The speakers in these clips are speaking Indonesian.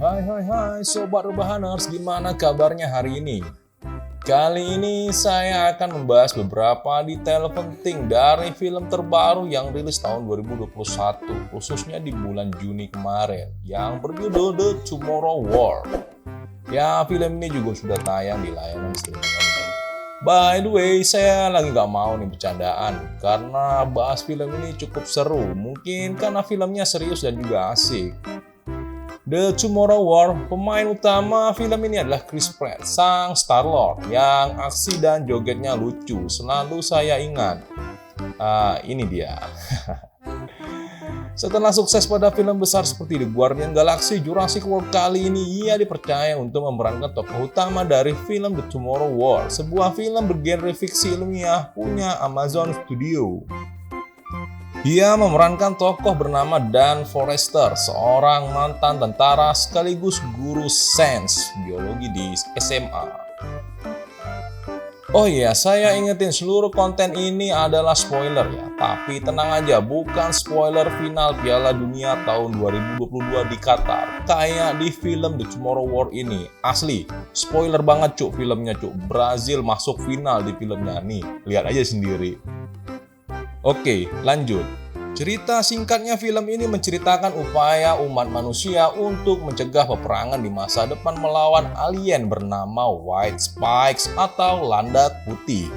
Hai Sobat Rebahaners, gimana kabarnya hari ini? Kali ini saya akan membahas beberapa detail penting dari film terbaru yang rilis tahun 2021, khususnya di bulan Juni kemarin, yang berjudul The Tomorrow War. Ya, film ini juga sudah tayang di layanan streaming. By the way, saya lagi gak mau nih bercandaan, karena bahas film ini cukup seru, mungkin karena filmnya serius dan juga asik. The Tomorrow War, pemain utama film ini adalah Chris Pratt, sang Star-Lord yang aksi dan jogetnya lucu, selalu saya ingat. Ini dia. Setelah sukses pada film besar seperti The Guardian Galaxy Jurassic World, kali ini ia dipercaya untuk memerankan tokoh utama dari film The Tomorrow War, sebuah film bergenre fiksi ilmiah punya Amazon Studio. Ia memerankan tokoh bernama Dan Forrester, seorang mantan tentara sekaligus guru sains biologi di SMA. Oh iya, saya ingetin seluruh konten ini adalah spoiler ya. Tapi tenang aja, bukan spoiler final Piala Dunia tahun 2022 di Qatar. Kayak di film The Tomorrow War ini. Asli, spoiler banget cuk filmnya cuk. Brazil masuk final di filmnya nih. Lihat aja sendiri. Oke, lanjut. Cerita singkatnya film ini menceritakan upaya umat manusia untuk mencegah peperangan di masa depan melawan alien bernama White Spikes atau Landak Putih.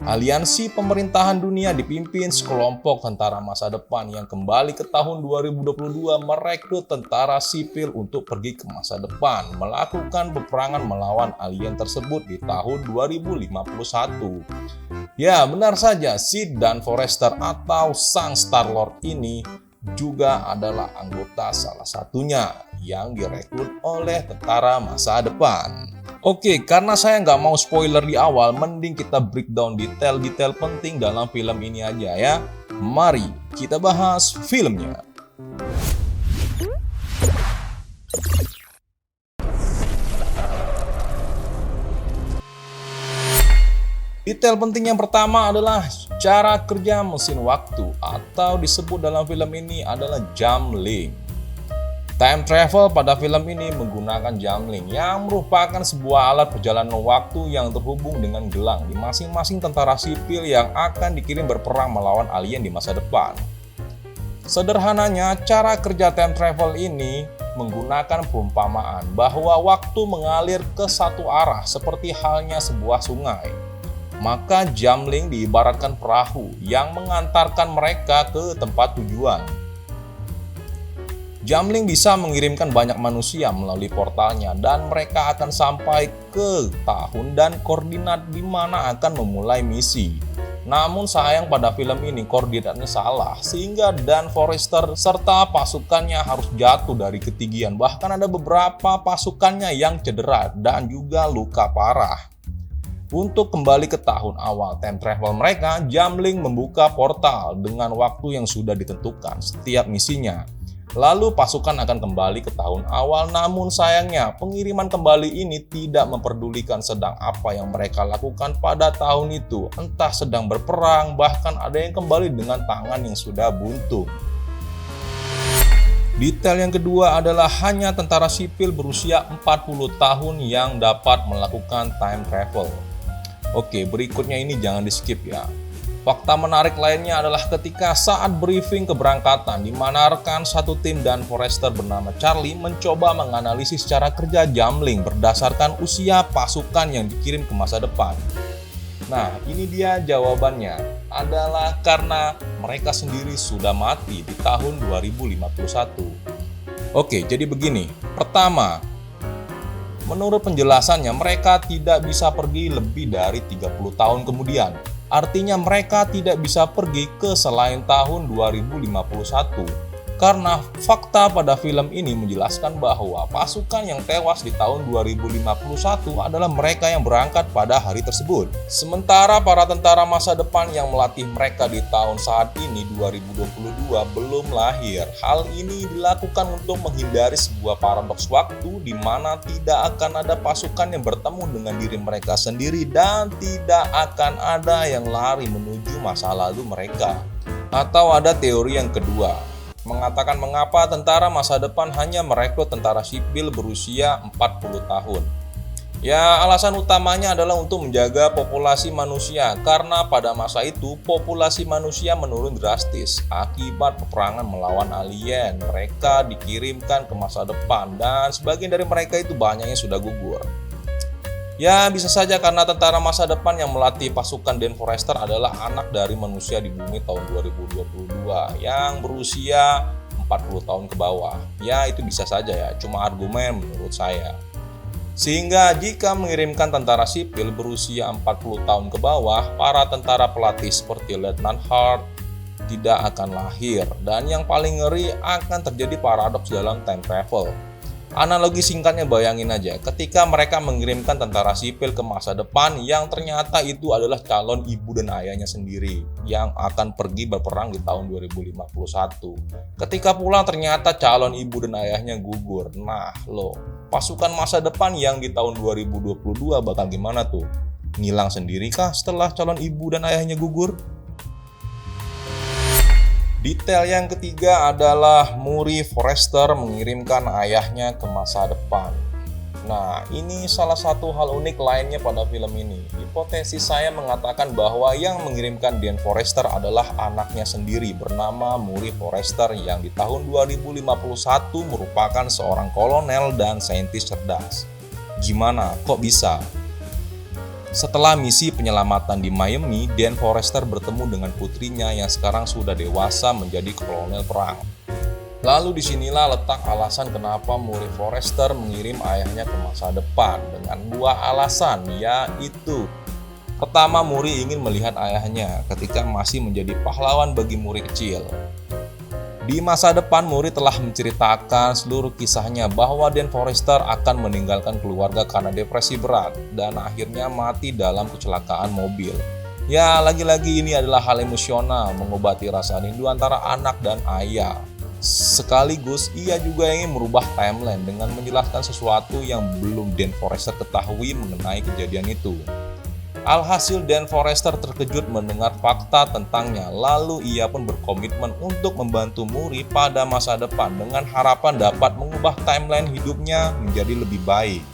Aliansi pemerintahan dunia dipimpin sekelompok tentara masa depan yang kembali ke tahun 2022 merekrut tentara sipil untuk pergi ke masa depan melakukan peperangan melawan alien tersebut di tahun 2051. Ya, benar saja, si Dan Forrester atau sang Star-Lord ini juga adalah anggota salah satunya yang direkrut oleh tentara masa depan. Oke, karena saya nggak mau spoiler di awal, mending kita breakdown detail-detail penting dalam film ini aja ya. Mari kita bahas filmnya. Detail penting yang pertama adalah cara kerja mesin waktu atau disebut dalam film ini adalah Jamling. Time travel pada film ini menggunakan Jamling yang merupakan sebuah alat perjalanan waktu yang terhubung dengan gelang di masing-masing tentara sipil yang akan dikirim berperang melawan alien di masa depan. Sederhananya, cara kerja time travel ini menggunakan perumpamaan bahwa waktu mengalir ke satu arah seperti halnya sebuah sungai. Maka Jamling diibaratkan perahu yang mengantarkan mereka ke tempat tujuan. Jamling bisa mengirimkan banyak manusia melalui portalnya dan mereka akan sampai ke tahun dan koordinat di mana akan memulai misi. Namun sayang pada film ini koordinatnya salah sehingga Dan Forrester serta pasukannya harus jatuh dari ketinggian. Bahkan ada beberapa pasukannya yang cedera dan juga luka parah. Untuk kembali ke tahun awal time travel mereka, Jamling membuka portal dengan waktu yang sudah ditentukan setiap misinya. Lalu pasukan akan kembali ke tahun awal, namun sayangnya pengiriman kembali ini tidak memperdulikan sedang apa yang mereka lakukan pada tahun itu. Entah sedang berperang, bahkan ada yang kembali dengan tangan yang sudah buntung. Detail yang kedua adalah hanya tentara sipil berusia 40 tahun yang dapat melakukan time travel. Oke, berikutnya ini jangan di skip ya. Fakta menarik lainnya adalah ketika saat briefing keberangkatan, di mana rekan satu tim Dan Forrester bernama Charlie mencoba menganalisis cara kerja Jamling berdasarkan usia pasukan yang dikirim ke masa depan. Nah, ini dia jawabannya. Adalah karena mereka sendiri sudah mati di tahun 2051. Oke, jadi begini. Pertama, menurut penjelasannya mereka tidak bisa pergi lebih dari 30 tahun kemudian. Artinya mereka tidak bisa pergi ke selain tahun 2051. Karena fakta pada film ini menjelaskan bahwa pasukan yang tewas di tahun 2051 adalah mereka yang berangkat pada hari tersebut. Sementara para tentara masa depan yang melatih mereka di tahun saat ini 2022 belum lahir. Hal ini dilakukan untuk menghindari sebuah paradoks waktu di mana tidak akan ada pasukan yang bertemu dengan diri mereka sendiri dan tidak akan ada yang lari menuju masa lalu mereka. Atau ada teori yang kedua, mengatakan mengapa tentara masa depan hanya merekrut tentara sipil berusia 40 tahun. Ya, alasan utamanya adalah untuk menjaga populasi manusia, karena pada masa itu populasi manusia menurun drastis akibat peperangan melawan alien. Mereka dikirimkan ke masa depan dan sebagian dari mereka itu banyaknya sudah gugur. Ya, bisa saja karena tentara masa depan yang melatih pasukan Dan Forrester adalah anak dari manusia di bumi tahun 2022 yang berusia 40 tahun ke bawah. Ya, itu bisa saja ya, cuma argumen menurut saya. Sehingga jika mengirimkan tentara sipil berusia 40 tahun ke bawah, para tentara pelatih seperti Lieutenant Hart tidak akan lahir. Dan yang paling ngeri, akan terjadi paradoks dalam time travel. Analogi singkatnya, bayangin aja, ketika mereka mengirimkan tentara sipil ke masa depan yang ternyata itu adalah calon ibu dan ayahnya sendiri yang akan pergi berperang di tahun 2051. Ketika pulang ternyata calon ibu dan ayahnya gugur. Nah loh, pasukan masa depan yang di tahun 2022 bakal gimana tuh? Ngilang sendiri kah setelah calon ibu dan ayahnya gugur? Detail yang ketiga adalah Murray Forrester mengirimkan ayahnya ke masa depan. Nah, ini salah satu hal unik lainnya pada film ini. Hipotesis saya mengatakan bahwa yang mengirimkan Dan Forrester adalah anaknya sendiri bernama Murray Forrester yang di tahun 2051 merupakan seorang kolonel dan saintis cerdas. Gimana? Kok bisa? Setelah misi penyelamatan di Miami, Dan Forrester bertemu dengan putrinya yang sekarang sudah dewasa menjadi kolonel perang. Lalu disinilah letak alasan kenapa Murray Forrester mengirim ayahnya ke masa depan dengan dua alasan, yaitu pertama, Murray ingin melihat ayahnya ketika masih menjadi pahlawan bagi Murray kecil. Di masa depan, Murray telah menceritakan seluruh kisahnya bahwa Dan Forrester akan meninggalkan keluarga karena depresi berat dan akhirnya mati dalam kecelakaan mobil. Ya, lagi-lagi ini adalah hal emosional, mengobati rasa rindu antara anak dan ayah. Sekaligus, ia juga ingin merubah timeline dengan menjelaskan sesuatu yang belum Dan Forrester ketahui mengenai kejadian itu. Alhasil Dan Forrester terkejut mendengar fakta tentangnya, lalu ia pun berkomitmen untuk membantu Murray pada masa depan dengan harapan dapat mengubah timeline hidupnya menjadi lebih baik.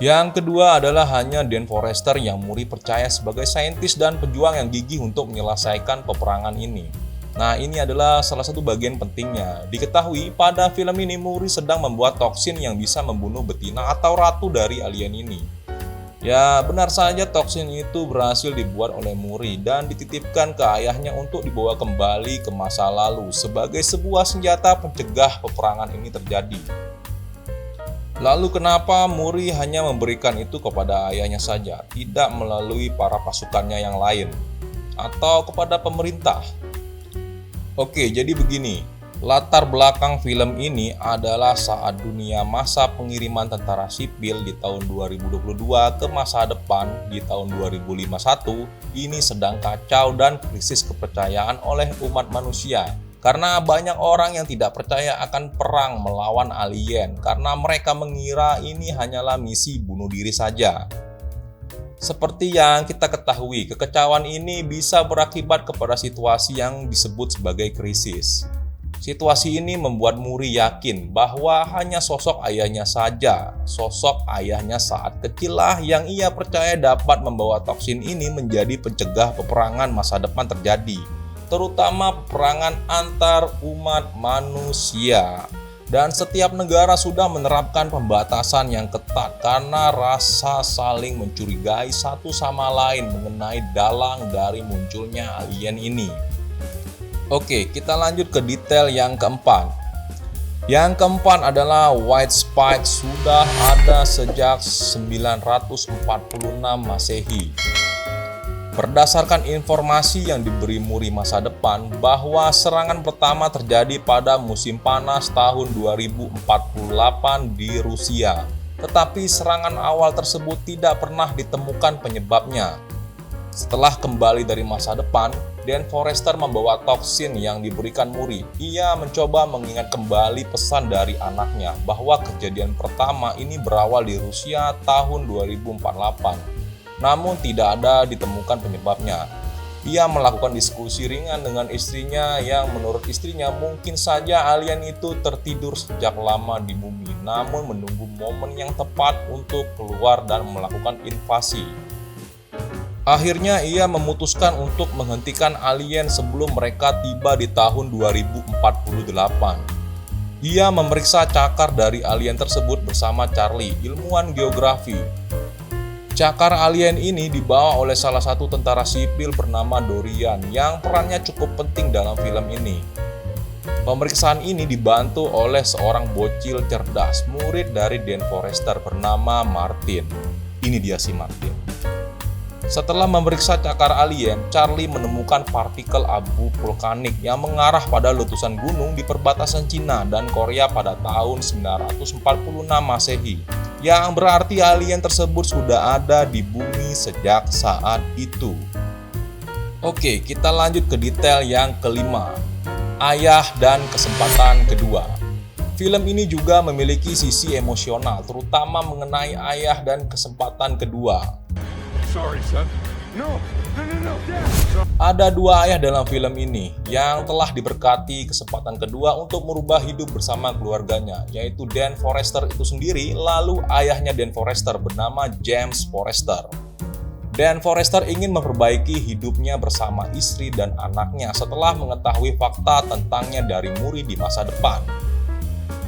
Yang kedua adalah hanya Dan Forrester yang Murray percaya sebagai saintis dan pejuang yang gigih untuk menyelesaikan peperangan ini. Nah, ini adalah salah satu bagian pentingnya. Diketahui pada film ini Murray sedang membuat toksin yang bisa membunuh betina atau ratu dari alien ini. Ya, benar saja toksin itu berhasil dibuat oleh Murray dan dititipkan ke ayahnya untuk dibawa kembali ke masa lalu sebagai sebuah senjata pencegah peperangan ini terjadi. Lalu kenapa Murray hanya memberikan itu kepada ayahnya saja, tidak melalui para pasukannya yang lain atau kepada pemerintah? Oke, jadi begini. Latar belakang film ini adalah saat dunia masa pengiriman tentara sipil di tahun 2022 ke masa depan di tahun 2051 ini sedang kacau dan krisis kepercayaan oleh umat manusia. Karena banyak orang yang tidak percaya akan perang melawan alien karena mereka mengira ini hanyalah misi bunuh diri saja. Seperti yang kita ketahui, kekacauan ini bisa berakibat kepada situasi yang disebut sebagai krisis. Situasi ini membuat Murray yakin bahwa hanya sosok ayahnya saja, sosok ayahnya saat kecil lah yang ia percaya dapat membawa toksin ini menjadi pencegah peperangan masa depan terjadi, terutama peperangan antar umat manusia. Dan setiap negara sudah menerapkan pembatasan yang ketat karena rasa saling mencurigai satu sama lain mengenai dalang dari munculnya alien ini. Oke, kita lanjut ke detail yang keempat. Yang keempat adalah White Spike sudah ada sejak 946 Masehi. Berdasarkan informasi yang diberi Murray masa depan bahwa serangan pertama terjadi pada musim panas tahun 2048 di Rusia. Tetapi serangan awal tersebut tidak pernah ditemukan penyebabnya. Setelah kembali dari masa depan, Dan Forrester membawa toksin yang diberikan Murray. Ia mencoba mengingat kembali pesan dari anaknya bahwa kejadian pertama ini berawal di Rusia tahun 2048. Namun tidak ada ditemukan penyebabnya. Ia melakukan diskusi ringan dengan istrinya yang menurut istrinya mungkin saja alien itu tertidur sejak lama di bumi, namun menunggu momen yang tepat untuk keluar dan melakukan invasi. Akhirnya ia memutuskan untuk menghentikan alien sebelum mereka tiba di tahun 2048. Ia memeriksa cakar dari alien tersebut bersama Charlie, ilmuwan geografi. Cakar alien ini dibawa oleh salah satu tentara sipil bernama Dorian yang perannya cukup penting dalam film ini. Pemeriksaan ini dibantu oleh seorang bocil cerdas, murid dari Dan Forrester bernama Martin. Ini dia si Martin. Setelah memeriksa cakar alien, Charlie menemukan partikel abu vulkanik yang mengarah pada letusan gunung di perbatasan Cina dan Korea pada tahun 946 Masehi. Yang berarti alien tersebut sudah ada di bumi sejak saat itu. Oke, kita lanjut ke detail yang kelima. Ayah dan kesempatan kedua. Film ini juga memiliki sisi emosional, terutama mengenai ayah dan kesempatan kedua. Sorry, son. No, Dad. Ada dua ayah dalam film ini yang telah diberkati kesempatan kedua untuk merubah hidup bersama keluarganya, yaitu Dan Forrester itu sendiri, lalu ayahnya Dan Forrester bernama James Forrester. Dan Forrester ingin memperbaiki hidupnya bersama istri dan anaknya setelah mengetahui fakta tentangnya dari Muri di masa depan.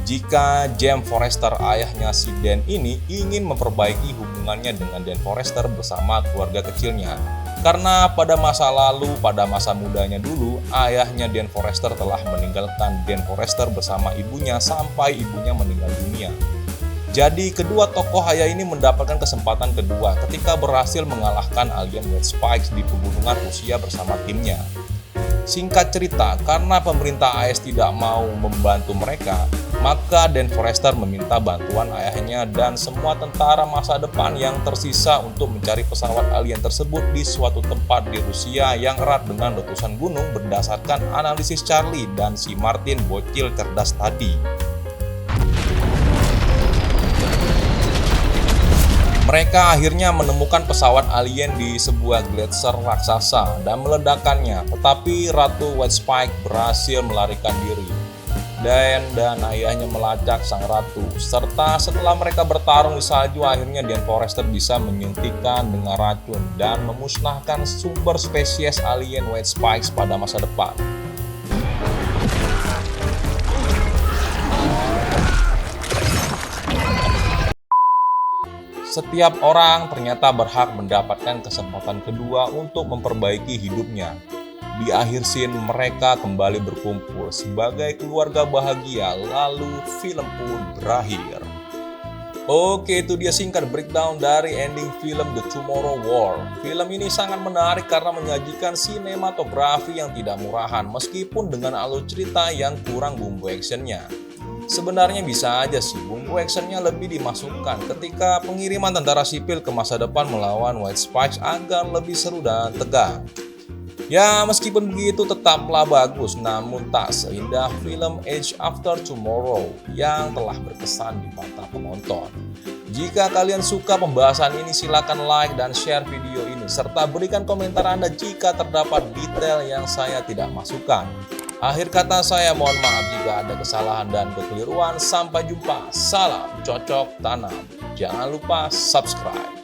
Jika James Forrester, ayahnya si Dan ini, ingin memperbaiki hubungannya dengan Dan Forrester bersama keluarga kecilnya. Karena pada masa lalu, pada masa mudanya dulu, ayahnya Dan Forrester telah meninggalkan Dan Forrester bersama ibunya sampai ibunya meninggal dunia. Jadi kedua tokoh ayah ini mendapatkan kesempatan kedua ketika berhasil mengalahkan alien White Spikes di pegunungan Rusia bersama timnya. Singkat cerita, karena pemerintah AS tidak mau membantu mereka, maka Dan Forrester meminta bantuan ayahnya dan semua tentara masa depan yang tersisa untuk mencari pesawat alien tersebut di suatu tempat di Rusia yang erat dengan letusan gunung berdasarkan analisis Charlie dan si Martin bocil cerdas tadi. Mereka akhirnya menemukan pesawat alien di sebuah gletser raksasa dan meledakkannya, tetapi Ratu White Spike berhasil melarikan diri. Dan ayahnya melacak sang ratu, serta setelah mereka bertarung di salju, akhirnya Dan Forrester bisa menyuntikkan dengan racun dan memusnahkan sumber spesies alien White Spikes pada masa depan. Setiap orang ternyata berhak mendapatkan kesempatan kedua untuk memperbaiki hidupnya. Di akhir scene, mereka kembali berkumpul sebagai keluarga bahagia, lalu film pun berakhir. Oke, itu dia singkat breakdown dari ending film The Tomorrow War. Film ini sangat menarik karena menyajikan sinematografi yang tidak murahan, meskipun dengan alur cerita yang kurang bumbu actionnya. Sebenarnya bisa aja sih bumbu actionnya lebih dimasukkan ketika pengiriman tentara sipil ke masa depan melawan White Spikes agar lebih seru dan tegang. Ya, meskipun begitu tetaplah bagus, namun tak seindah film Age After Tomorrow yang telah berkesan di mata penonton. Jika kalian suka pembahasan ini, silakan like dan share video ini, serta berikan komentar Anda jika terdapat detail yang saya tidak masukkan. Akhir kata saya mohon maaf jika ada kesalahan dan kekeliruan. Sampai jumpa, salam cocok tanam. Jangan lupa subscribe.